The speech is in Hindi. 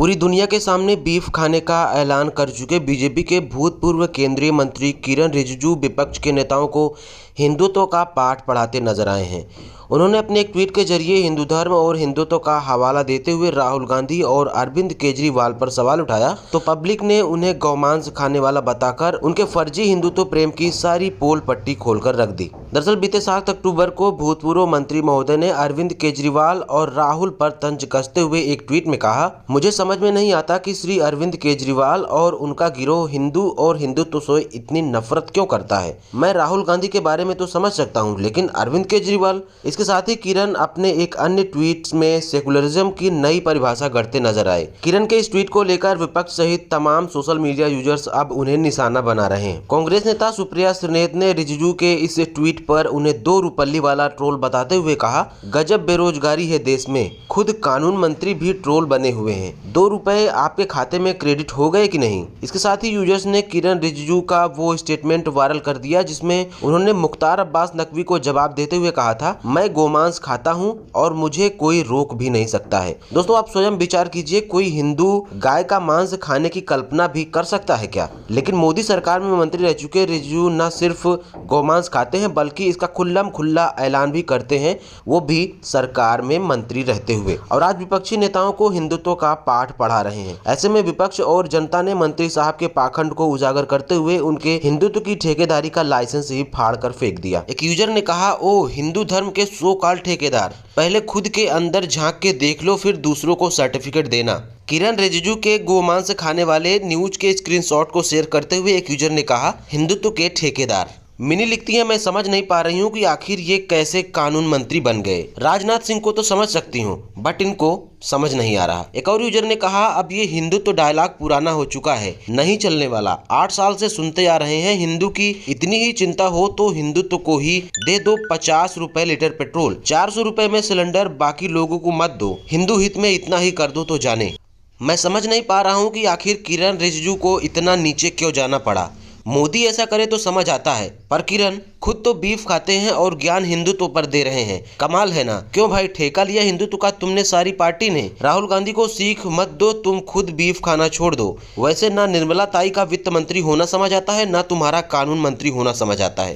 पूरी दुनिया के सामने बीफ खाने का ऐलान कर चुके बीजेपी के भूतपूर्व केंद्रीय मंत्री किरण रिजिजू विपक्ष के नेताओं को हिंदुत्व का पाठ पढ़ाते नजर आए हैं। उन्होंने अपने एक ट्वीट के जरिए हिंदू धर्म और हिंदुत्व का हवाला देते हुए राहुल गांधी और अरविंद केजरीवाल पर सवाल उठाया तो पब्लिक ने उन्हें गौमांस खाने वाला बताकर उनके फर्जी हिंदुत्व प्रेम की सारी पोल पट्टी खोलकर रख दी। दरअसल बीते 7 अक्टूबर को भूतपूर्व मंत्री महोदय ने अरविंद केजरीवाल और राहुल पर तंज कसते हुए एक ट्वीट में कहा, मुझे समझ में नहीं आता कि श्री अरविंद केजरीवाल और उनका गिरोह हिंदू और हिंदुत्व से इतनी नफरत क्यों करता है। मैं राहुल गांधी के बारे में तो समझ सकता हूँ, लेकिन अरविंद केजरीवाल। इसके साथ ही किरण अपने एक अन्य ट्वीट में सेकुलरिज्म की नई परिभाषा गढ़ते नजर आए। किरण के इस ट्वीट को लेकर विपक्ष सहित तमाम सोशल मीडिया यूजर्स अब उन्हें निशाना बना रहे हैं। कांग्रेस नेता सुप्रिया श्रीनेत ने रिजिजू के इस ट्वीट पर उन्हें 2 रुपल्ली वाला ट्रोल बताते हुए कहा, गजब बेरोजगारी है देश में, खुद कानून मंत्री भी ट्रोल बने हुए हैं। 2 रुपए आपके खाते में क्रेडिट हो गए कि नहीं। इसके साथ ही यूजर्स ने किरण रिजिजू का वो स्टेटमेंट वायरल कर दिया जिसमें उन्होंने मुख्तार अब्बास नकवी को जवाब देते हुए कहा था, मैं गोमांस खाता हूं और मुझे कोई रोक भी नहीं सकता है। दोस्तों आप स्वयं विचार कीजिए, कोई हिंदू गाय का मांस खाने की कल्पना भी कर सकता है क्या। लेकिन मोदी सरकार में मंत्री रह चुके रिजिजू न सिर्फ गोमांस खाते हैं बल्कि इसका खुल्लम खुल्ला ऐलान भी करते हैं, वो भी सरकार में मंत्री रहते हुए। और आज विपक्षी नेताओं को हिंदुत्व का पाठ पढ़ा रहे हैं। ऐसे में विपक्ष और जनता ने मंत्री साहब के पाखंड को उजागर करते हुए उनके हिंदुत्व की ठेकेदारी का लाइसेंस ही फाड़ कर फेंक दिया। एक यूजर ने कहा, ओ हिंदू धर्म के सो कॉल्ड ठेकेदार, पहले खुद के अंदर झांक के देख लो फिर दूसरों को सर्टिफिकेट देना। किरण रिजिजू के गोमांस खाने वाले न्यूज के स्क्रीनशॉट को शेयर करते हुए एक यूजर ने कहा, हिंदुत्व के ठेकेदार। मिनी लिखती है, मैं समझ नहीं पा रही हूँ कि आखिर ये कैसे कानून मंत्री बन गए। राजनाथ सिंह को तो समझ सकती हूँ बट इनको समझ नहीं आ रहा। एक और यूजर ने कहा, अब ये हिंदुत्व डायलॉग पुराना हो चुका है, नहीं चलने वाला। 8 साल से सुनते आ रहे हैं, हिंदू की इतनी ही चिंता हो तो हिंदुत्व को ही दे दो 50 रुपए लीटर पेट्रोल, 400 रुपए में सिलेंडर, बाकी लोगों को मत दो। हिंदू हित में इतना ही कर दो तो जाने। मैं समझ नहीं पा रहा हूँ कि आखिर किरण रिजिजू को इतना नीचे क्यों जाना पड़ा। मोदी ऐसा करे तो समझ आता है, पर किरण खुद तो बीफ खाते हैं और ज्ञान हिंदुत्व पर दे रहे हैं। कमाल है ना। क्यों भाई, ठेका लिया हिंदुत्व का तुमने सारी पार्टी ने। राहुल गांधी को सीख मत दो, तुम खुद बीफ खाना छोड़ दो। वैसे ना निर्मला ताई का वित्त मंत्री होना समझ आता है, ना तुम्हारा कानून मंत्री होना समझ आता है।